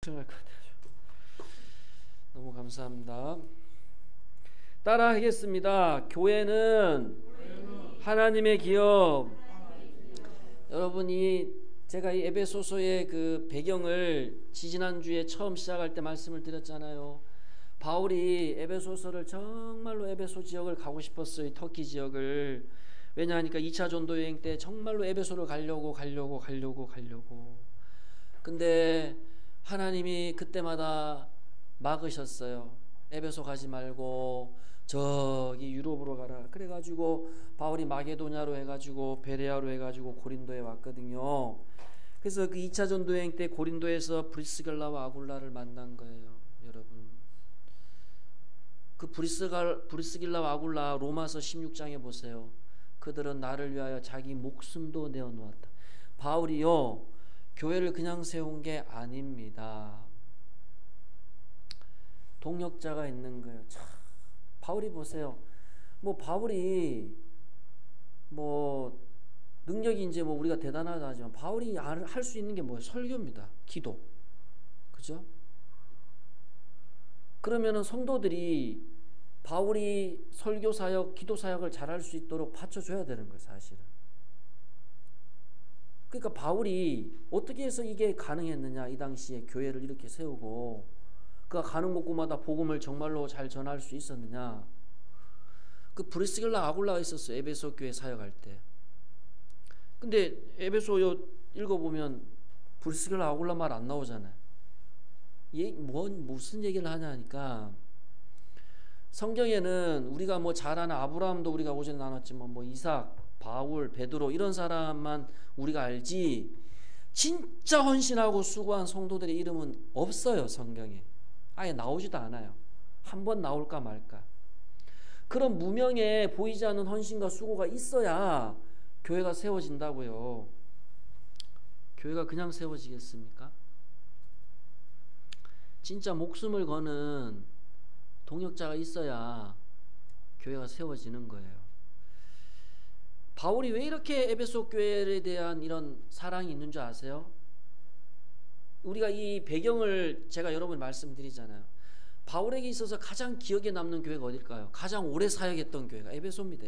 집중할 것 같아요. 너무 감사합니다. 따라 하겠습니다. 교회는 하나님의 기업. 여러분이 제가 이 에베소서의 그 배경을 지지난주에 처음 시작할 때 말씀을 드렸잖아요. 바울이 에베소서를 정말로 에베소 지역을 가고 싶었어요. 터키 지역을. 왜냐하니까 2차 전도 여행 때 정말로 에베소를 가려고. 근데 하나님이 그때마다 막으셨어요. 에베소 가지 말고 저기 유럽으로 가라. 그래가지고 바울이 마게도냐로 해가지고 베레아로 해가지고 고린도에 왔거든요. 그래서 그 2차 전도 여행 때 고린도에서 브리스길라와 아굴라를 만난 거예요. 여러분, 그 브리스길라와 아굴라 로마서 16장에 보세요. 그들은 나를 위하여 자기 목숨도 내어놓았다. 바울이요, 교회를 그냥 세운 게 아닙니다. 동역자가 있는 거예요. 참, 바울이 보세요. 바울이 능력이 이제 우리가 대단하다 하지만 바울이 할 수 있는 게 뭐예요? 설교입니다. 기도. 그죠? 그러면은 성도들이 바울이 설교 사역, 기도 사역을 잘할 수 있도록 받쳐줘야 되는 거예요, 사실은. 그러니까 바울이 어떻게 해서 이게 가능했느냐, 이 당시에 교회를 이렇게 세우고 그가 가는 곳곳마다 복음을 정말로 잘 전할 수 있었느냐. 그 브리스길라 아굴라가 있었어요, 에베소 교회 사역할 때. 근데 에베소 읽어보면 브리스길라 아굴라 말 안 나오잖아요. 무슨 얘기를 하냐 하니까, 성경에는 우리가 잘 아는 아브라함도 우리가 오전에 나눴지만 이삭, 바울, 베드로 이런 사람만 우리가 알지, 진짜 헌신하고 수고한 성도들의 이름은 없어요. 성경에 아예 나오지도 않아요. 한번 나올까 말까. 그런 무명에 보이지 않는 헌신과 수고가 있어야 교회가 세워진다고요. 교회가 그냥 세워지겠습니까? 진짜 목숨을 거는 동역자가 있어야 교회가 세워지는 거예요. 바울이 왜 이렇게 에베소 교회에 대한 이런 사랑이 있는 줄 아세요? 우리가 이 배경을 제가 여러분 말씀드리잖아요. 바울에게 있어서 가장 기억에 남는 교회가 어딜까요? 가장 오래 사역했던 교회가 에베소입니다.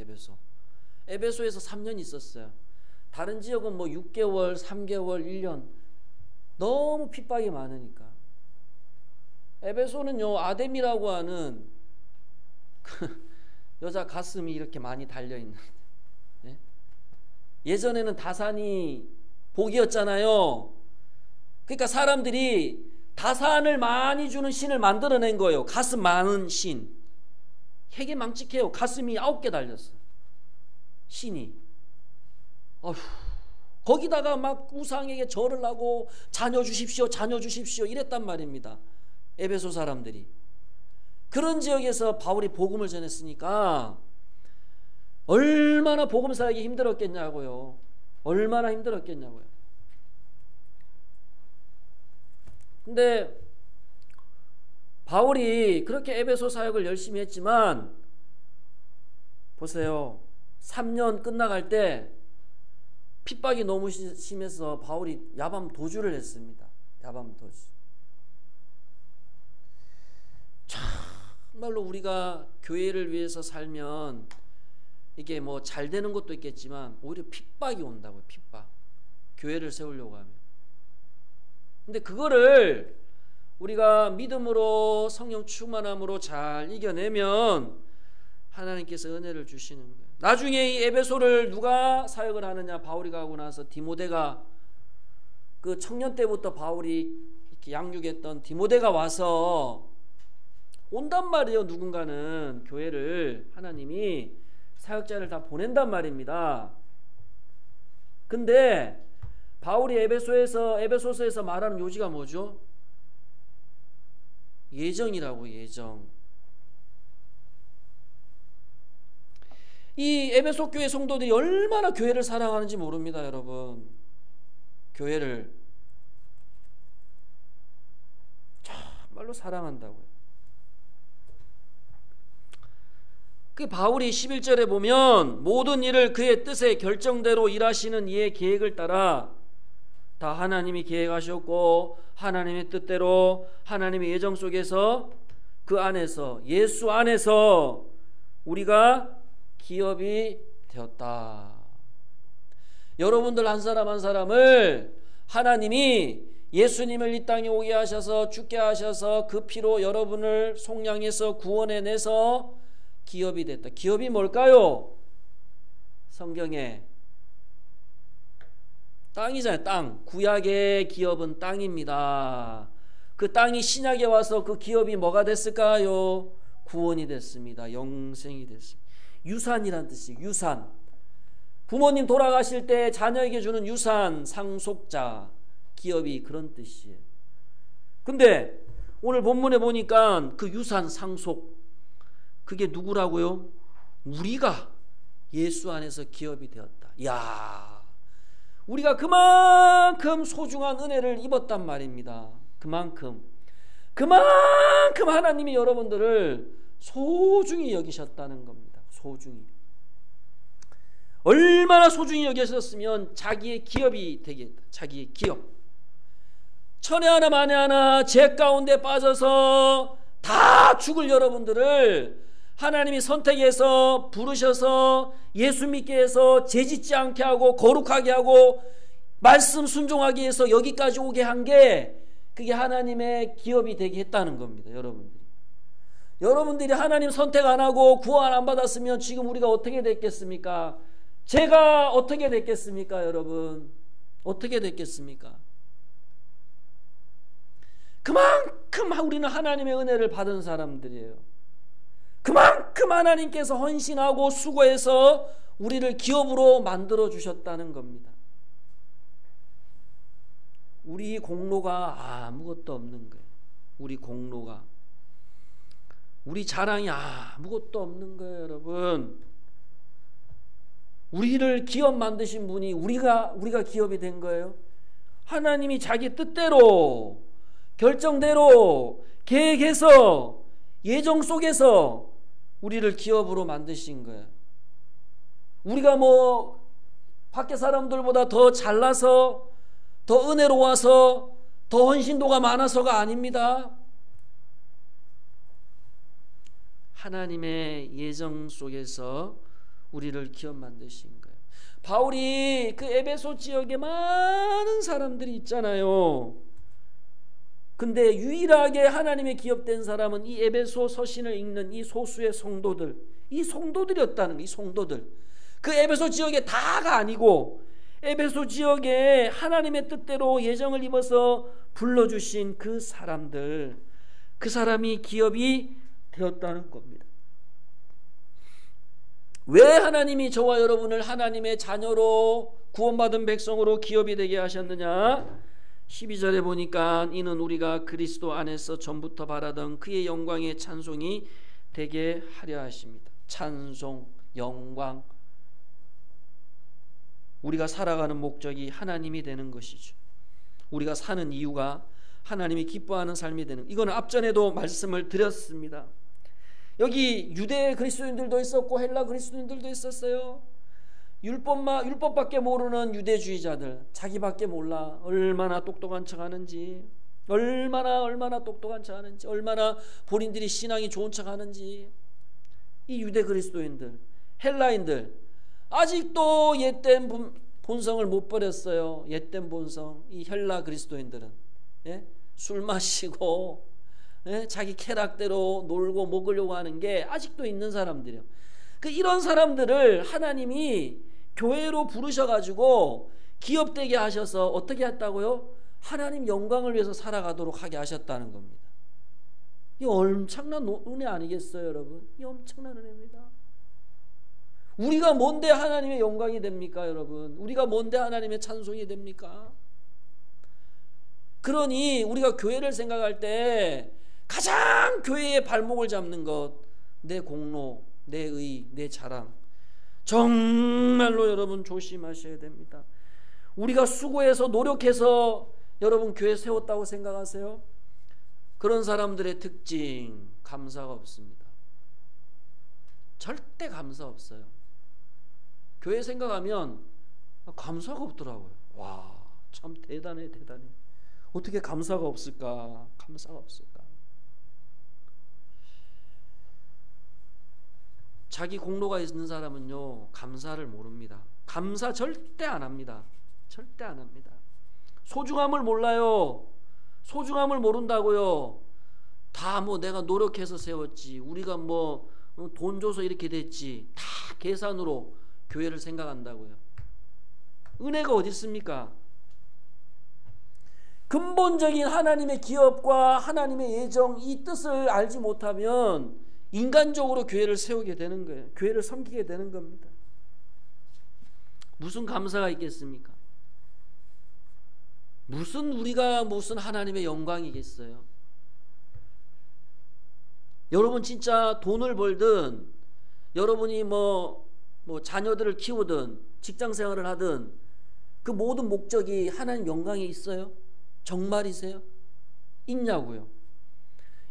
에베소에서 3년 있었어요. 다른 지역은 6개월, 3개월, 1년. 너무 핍박이 많으니까. 에베소는요, 아뎀이라고 하는 여자 가슴이 이렇게 많이 달려있는, 예전에는 다산이 복이었잖아요. 그러니까 사람들이 다산을 많이 주는 신을 만들어낸 거예요. 가슴 많은 신. 되게 망측해요. 가슴이 9개 달렸어, 신이. 어휴, 거기다가 막 우상에게 절을 하고 자녀 주십시오 이랬단 말입니다. 에베소 사람들이. 그런 지역에서 바울이 복음을 전했으니까 얼마나 복음 사역이 힘들었겠냐고요. 얼마나 힘들었겠냐고요. 근데 바울이 그렇게 에베소 사역을 열심히 했지만 보세요. 3년 끝나갈 때 핍박이 너무 심해서 바울이 야밤 도주를 했습니다. 야밤 도주. 정말로 우리가 교회를 위해서 살면 이게 잘 되는 것도 있겠지만 오히려 핍박이 온다고요. 핍박. 교회를 세우려고 하면. 근데 그거를 우리가 믿음으로, 성령 충만함으로 잘 이겨내면 하나님께서 은혜를 주시는 거예요. 나중에 이 에베소를 누가 사역을 하느냐, 바울이 가고 나서 디모데가, 그 청년 때부터 바울이 이렇게 양육했던 디모데가 와서 온단 말이에요. 누군가는 교회를 하나님이 사역자를 다 보낸단 말입니다. 근데 바울이 에베소서에서 말하는 요지가 뭐죠? 예정이라고, 예정. 이 에베소 교회 성도들이 얼마나 교회를 사랑하는지 모릅니다, 여러분. 교회를 정말로 사랑한다고요. 그 바울이 11절에 보면 모든 일을 그의 뜻의 결정대로 일하시는 이의 계획을 따라 다 하나님이 계획하셨고 하나님의 뜻대로 하나님의 예정 속에서 그 안에서 예수 안에서 우리가 기업이 되었다. 여러분들 한 사람 한 사람을 하나님이 예수님을 이 땅에 오게 하셔서 죽게 하셔서 그 피로 여러분을 속량해서 구원해내서 기업이 됐다. 기업이 뭘까요? 성경에 땅이잖아요. 땅. 구약의 기업은 땅입니다. 그 땅이 신약에 와서 그 기업이 뭐가 됐을까요? 구원이 됐습니다. 영생이 됐습니다. 유산이란 뜻이에요. 유산. 부모님 돌아가실 때 자녀에게 주는 유산, 상속자, 기업이 그런 뜻이에요. 근데 오늘 본문에 보니까 그 유산, 상속, 그게 누구라고요? 우리가 예수 안에서 기업이 되었다. 이야, 우리가 그만큼 소중한 은혜를 입었단 말입니다. 그만큼 하나님이 여러분들을 소중히 여기셨다는 겁니다. 소중히. 얼마나 소중히 여기셨으면 자기의 기업이 되겠다. 자기의 기업. 천에 하나 만에 하나 죄 가운데 빠져서 다 죽을 여러분들을 하나님이 선택해서 부르셔서 예수 믿게 해서 죄짓지 않게 하고 거룩하게 하고 말씀 순종하게 해서 여기까지 오게 한 게 그게 하나님의 기업이 되게 했다는 겁니다. 여러분들이 하나님 선택 안 하고 구원 안 받았으면 지금 우리가 어떻게 됐겠습니까? 제가 어떻게 됐겠습니까? 여러분 어떻게 됐겠습니까? 그만큼 우리는 하나님의 은혜를 받은 사람들이에요. 그만큼 하나님께서 헌신하고 수고해서 우리를 기업으로 만들어 주셨다는 겁니다. 우리 공로가 아무것도 없는 거예요. 우리 공로가, 우리 자랑이 아무것도 없는 거예요. 여러분, 우리를 기업 만드신 분이 우리가 기업이 된 거예요. 하나님이 자기 뜻대로 결정대로 계획해서 예정 속에서 우리를 기업으로 만드신 거예요. 우리가 뭐 밖에 사람들보다 더 잘나서 더 은혜로워서 더 헌신도가 많아서가 아닙니다. 하나님의 예정 속에서 우리를 기업 만드신 거예요. 바울이 그 에베소 지역에 많은 사람들이 있잖아요. 근데 유일하게 하나님의 기업된 사람은 이 에베소 서신을 읽는 이 소수의 성도들, 이 성도들이었다는 거예요. 이 성도들. 그 에베소 지역에 다가 아니고 에베소 지역에 하나님의 뜻대로 예정을 입어서 불러주신 그 사람들, 그 사람이 기업이 되었다는 겁니다. 왜 하나님이 저와 여러분을 하나님의 자녀로 구원받은 백성으로 기업이 되게 하셨느냐? 12절에 보니까 이는 우리가 그리스도 안에서 전부터 바라던 그의 영광의 찬송이 되게 하려 하십니다. 찬송, 영광. 우리가 살아가는 목적이 하나님이 되는 것이죠. 우리가 사는 이유가 하나님이 기뻐하는 삶이 되는, 이거는 앞전에도 말씀을 드렸습니다. 여기 유대 그리스도인들도 있었고 헬라 그리스도인들도 있었어요. 율법밖에 모르는 유대주의자들, 자기밖에 몰라. 얼마나 똑똑한 척하는지, 얼마나 똑똑한 척하는지, 얼마나 본인들이 신앙이 좋은 척하는지. 이 유대 그리스도인들, 헬라인들 아직도 옛된 본성을 못 버렸어요. 옛된 본성. 이 헬라 그리스도인들은 술 마시고 자기 쾌락대로 놀고 먹으려고 하는 게 아직도 있는 사람들이에요. 이런 사람들을 하나님이 교회로 부르셔가지고 기업되게 하셔서 어떻게 했다고요? 하나님 영광을 위해서 살아가도록 하게 하셨다는 겁니다. 이 엄청난 은혜 아니겠어요, 여러분? 이 엄청난 은혜입니다. 우리가 뭔데 하나님의 영광이 됩니까, 여러분? 우리가 뭔데 하나님의 찬송이 됩니까? 그러니 우리가 교회를 생각할 때 가장 교회의 발목을 잡는 것, 내 공로, 내 의, 내 자랑. 정말로 여러분 조심하셔야 됩니다. 우리가 수고해서 노력해서 여러분 교회 세웠다고 생각하세요? 그런 사람들의 특징, 감사가 없습니다. 절대 감사 없어요. 교회 생각하면 감사가 없더라고요. 와, 참 대단해. 어떻게 감사가 없을까? 자기 공로가 있는 사람은요, 감사를 모릅니다. 감사 절대 안 합니다. 소중함을 몰라요. 소중함을 모른다고요. 다 뭐 내가 노력해서 세웠지, 우리가 뭐 돈 줘서 이렇게 됐지, 다 계산으로 교회를 생각한다고요. 은혜가 어디 있습니까? 근본적인 하나님의 기업과 하나님의 예정, 이 뜻을 알지 못하면 인간적으로 교회를 세우게 되는 거예요. 교회를 섬기게 되는 겁니다. 무슨 감사가 있겠습니까? 무슨 하나님의 영광이겠어요? 여러분 진짜 돈을 벌든, 여러분이 뭐 자녀들을 키우든, 직장 생활을 하든, 그 모든 목적이 하나님 영광에 있어요? 정말이세요? 있냐고요?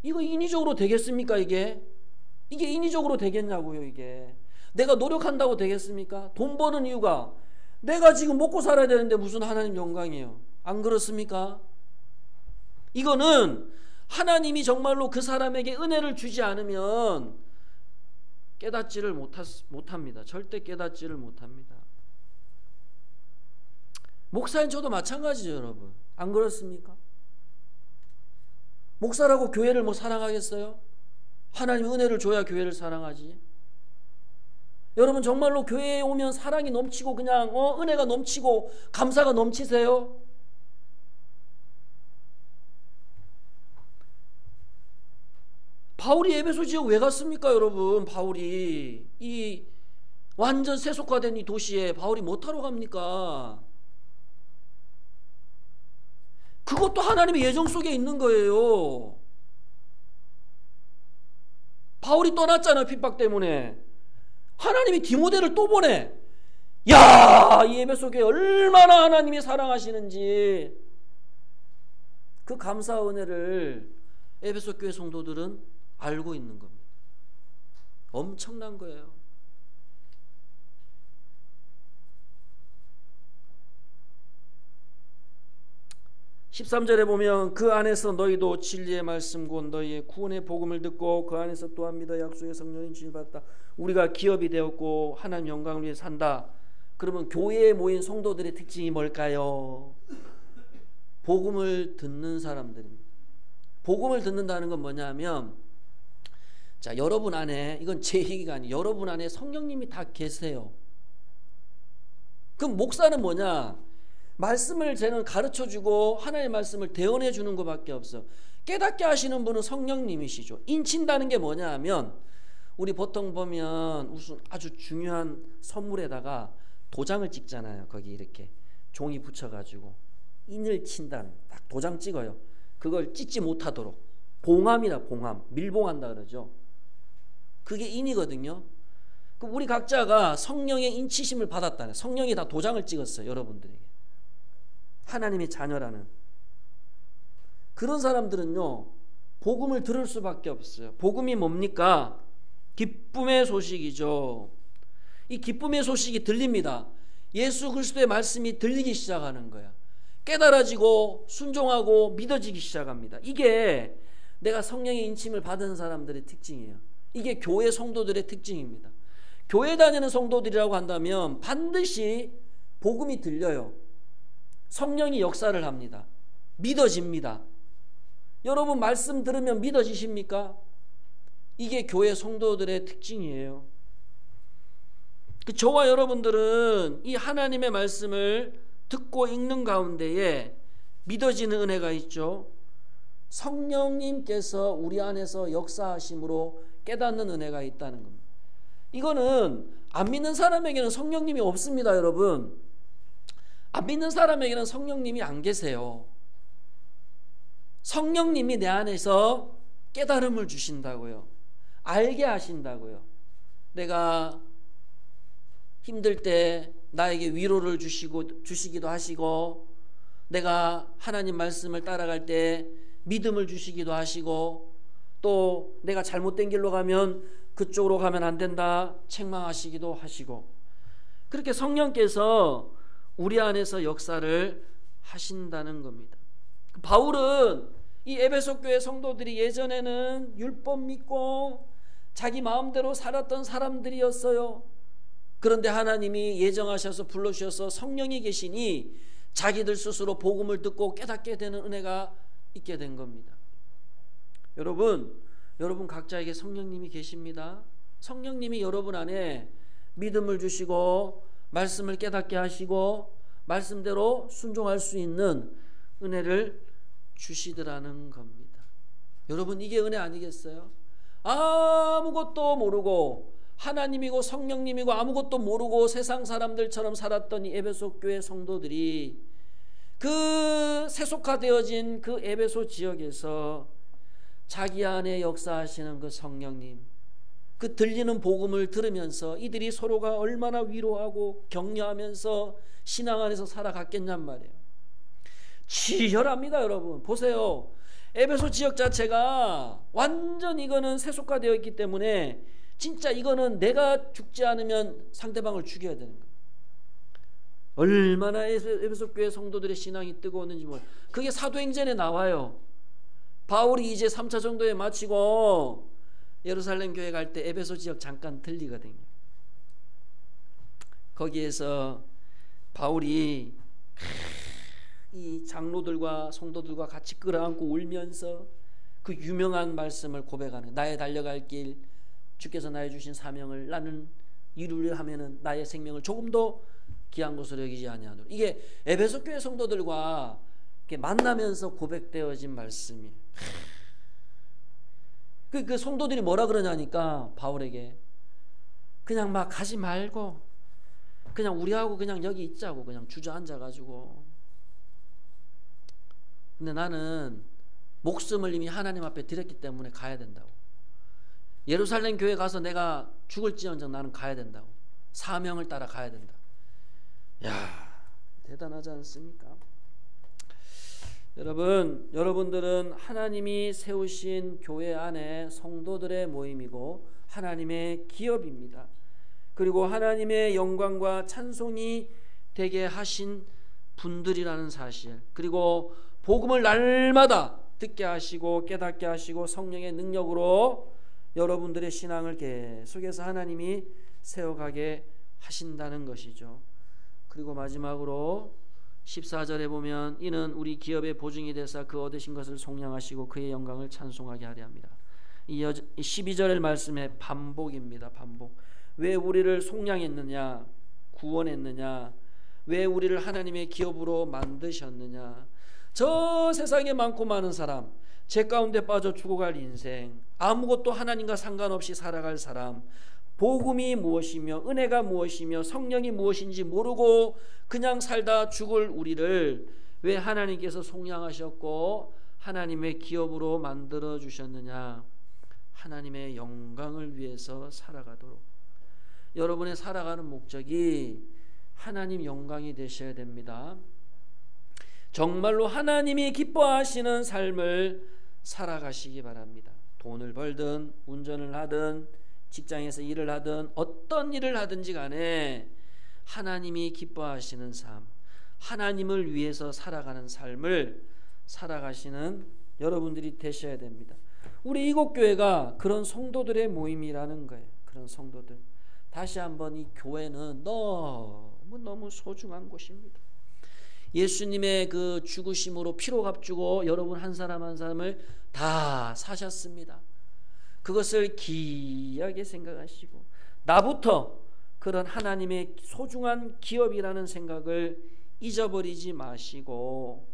이거 인위적으로 되겠습니까? 이게 인위적으로 되겠냐고요? 이게 내가 노력한다고 되겠습니까? 돈 버는 이유가 내가 지금 먹고 살아야 되는데 무슨 하나님 영광이에요? 안 그렇습니까? 이거는 하나님이 정말로 그 사람에게 은혜를 주지 않으면 깨닫지를 못합니다. 절대 깨닫지를 못합니다. 목사인 저도 마찬가지죠, 여러분. 안 그렇습니까? 목사라고 교회를 뭐 사랑하겠어요? 하나님 은혜를 줘야 교회를 사랑하지. 여러분 정말로 교회에 오면 사랑이 넘치고 그냥 은혜가 넘치고 감사가 넘치세요? 바울이 에베소 지역 왜 갔습니까, 여러분? 바울이 이 완전 세속화된 이 도시에 바울이 뭐하러 갑니까? 그것도 하나님의 예정 속에 있는 거예요. 바울이 떠났잖아요, 핍박 때문에. 하나님이 디모데를 또 보내. 야, 이 에베소 교회 얼마나 하나님이 사랑하시는지. 그 감사 은혜를 에베소 교회 성도들은 알고 있는 겁니다. 엄청난 거예요. 13절에 보면 그 안에서 너희도 진리의 말씀 곧 너희의 구원의 복음을 듣고 그 안에서 또한 믿어 약속의 성령인 주님을 받았다. 우리가 기업이 되었고 하나님 영광을 위해 산다. 그러면 교회에 모인 성도들의 특징이 뭘까요? 복음을 듣는 사람들입니다. 복음을 듣는다는 건 뭐냐면, 자, 여러분 안에, 이건 제 얘기가 아니에요. 여러분 안에 성령님이 다 계세요. 그럼 목사는 뭐냐? 말씀을 쟤는 가르쳐주고 하나님의 말씀을 대언해 주는 것밖에 없어. 깨닫게 하시는 분은 성령님이시죠. 인친다는 게 뭐냐 하면, 우리 보통 보면 무슨 아주 중요한 선물에다가 도장을 찍잖아요. 거기 이렇게 종이 붙여가지고 인을 친다는, 딱 도장 찍어요. 그걸 찢지 못하도록. 봉함이다, 봉함. 밀봉한다 그러죠. 그게 인이거든요. 그럼 우리 각자가 성령의 인치심을 받았다네. 성령이 다 도장을 찍었어요, 여러분들에게. 하나님의 자녀라는. 그런 사람들은요, 복음을 들을 수밖에 없어요. 복음이 뭡니까? 기쁨의 소식이죠. 이 기쁨의 소식이 들립니다. 예수 그리스도의 말씀이 들리기 시작하는 거야. 깨달아지고 순종하고 믿어지기 시작합니다. 이게 내가 성령의 인침을 받은 사람들의 특징이에요. 이게 교회 성도들의 특징입니다. 교회 다니는 성도들이라고 한다면 반드시 복음이 들려요. 성령이 역사를 합니다. 믿어집니다. 여러분 말씀 들으면 믿어지십니까? 이게 교회 성도들의 특징이에요. 저와 여러분들은 이 하나님의 말씀을 듣고 읽는 가운데에 믿어지는 은혜가 있죠. 성령님께서 우리 안에서 역사하심으로 깨닫는 은혜가 있다는 겁니다. 이거는 안 믿는 사람에게는 성령님이 없습니다, 여러분. 안 믿는 사람에게는 성령님이 안 계세요. 성령님이 내 안에서 깨달음을 주신다고요. 알게 하신다고요. 내가 힘들 때 나에게 위로를 주시기도 하시고, 내가 하나님 말씀을 따라갈 때 믿음을 주시기도 하시고, 또 내가 잘못된 길로 가면 그쪽으로 가면 안 된다 책망하시기도 하시고, 그렇게 성령께서 우리 안에서 역사를 하신다는 겁니다. 바울은 이 에베소 교회 성도들이 예전에는 율법 믿고 자기 마음대로 살았던 사람들이었어요. 그런데 하나님이 예정하셔서 불러주셔서 성령이 계시니 자기들 스스로 복음을 듣고 깨닫게 되는 은혜가 있게 된 겁니다. 여러분 각자에게 성령님이 계십니다. 성령님이 여러분 안에 믿음을 주시고 말씀을 깨닫게 하시고 말씀대로 순종할 수 있는 은혜를 주시더라는 겁니다. 여러분 이게 은혜 아니겠어요? 아무것도 모르고 하나님이고 성령님이고 아무것도 모르고 세상 사람들처럼 살았던 이 에베소 교회 성도들이 그 세속화되어진 그 에베소 지역에서 자기 안에 역사하시는 그 성령님, 그 들리는 복음을 들으면서 이들이 서로가 얼마나 위로하고 격려하면서 신앙 안에서 살아갔겠냔 말이에요. 치열합니다. 여러분 보세요. 에베소 지역 자체가 완전 이거는 세속화되어 있기 때문에 진짜 이거는 내가 죽지 않으면 상대방을 죽여야 되는 거예요. 얼마나 에베소 교회 성도들의 신앙이 뜨거웠는지 몰라요. 그게 사도행전에 나와요. 바울이 이제 3차 전도회 마치고 예루살렘 교회 갈 때 에베소 지역 잠깐 들리거든요. 거기에서 바울이 이 장로들과 성도들과 같이 끌어안고 울면서 그 유명한 말씀을 고백하는, 나의 달려갈 길, 주께서 나의 주신 사명을 나는 이루려 하면은 나의 생명을 조금도 귀한 것으로 여기지 아니하노라. 이게 에베소 교회 성도들과 이렇게 만나면서 고백되어진 말씀이에요. 그 성도들이 뭐라 그러냐니까 바울에게 그냥 막 가지 말고 그냥 우리하고 그냥 여기 있자고 그냥 주저앉아가지고, 근데 나는 목숨을 이미 하나님 앞에 드렸기 때문에 가야 된다고. 예루살렘 교회 가서 내가 죽을지언정 나는 가야 된다고. 사명을 따라 가야 된다. 야, 대단하지 않습니까? 여러분들은 하나님이 세우신 교회 안에 성도들의 모임이고 하나님의 기업입니다. 그리고 하나님의 영광과 찬송이 되게 하신 분들이라는 사실, 그리고 복음을 날마다 듣게 하시고 깨닫게 하시고 성령의 능력으로 여러분들의 신앙을 계속해서 하나님이 세워가게 하신다는 것이죠. 그리고 마지막으로 14절에 보면 이는 우리 기업의 보증이 되사 그 얻으신 것을 속량하시고 그의 영광을 찬송하게 하려 합니다. 이 12절의 말씀의 반복입니다. 반복. 왜 우리를 속량했느냐, 구원했느냐, 왜 우리를 하나님의 기업으로 만드셨느냐. 저 세상에 많고 많은 사람, 죄 가운데 빠져 죽어갈 인생, 아무것도 하나님과 상관없이 살아갈 사람, 복음이 무엇이며 은혜가 무엇이며 성령이 무엇인지 모르고 그냥 살다 죽을 우리를 왜 하나님께서 속량하셨고 하나님의 기업으로 만들어 주셨느냐. 하나님의 영광을 위해서 살아가도록. 여러분의 살아가는 목적이 하나님 영광이 되셔야 됩니다. 정말로 하나님이 기뻐하시는 삶을 살아가시기 바랍니다. 돈을 벌든 운전을 하든 직장에서 일을 하든 어떤 일을 하든지 간에 하나님이 기뻐하시는 삶, 하나님을 위해서 살아가는 삶을 살아가시는 여러분들이 되셔야 됩니다. 우리 이곳교회가 그런 성도들의 모임이라는 거예요. 그런 성도들. 다시 한번 이 교회는 너무 소중한 곳입니다. 예수님의 그 죽으심으로 피로 값주고 여러분 한 사람 한 사람을 다 사셨습니다. 그것을 귀하게 생각하시고 나부터 그런 하나님의 소중한 기업이라는 생각을 잊어버리지 마시고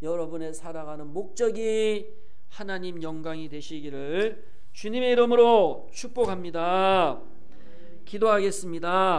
여러분의 살아가는 목적이 하나님 영광이 되시기를 주님의 이름으로 축복합니다. 기도하겠습니다.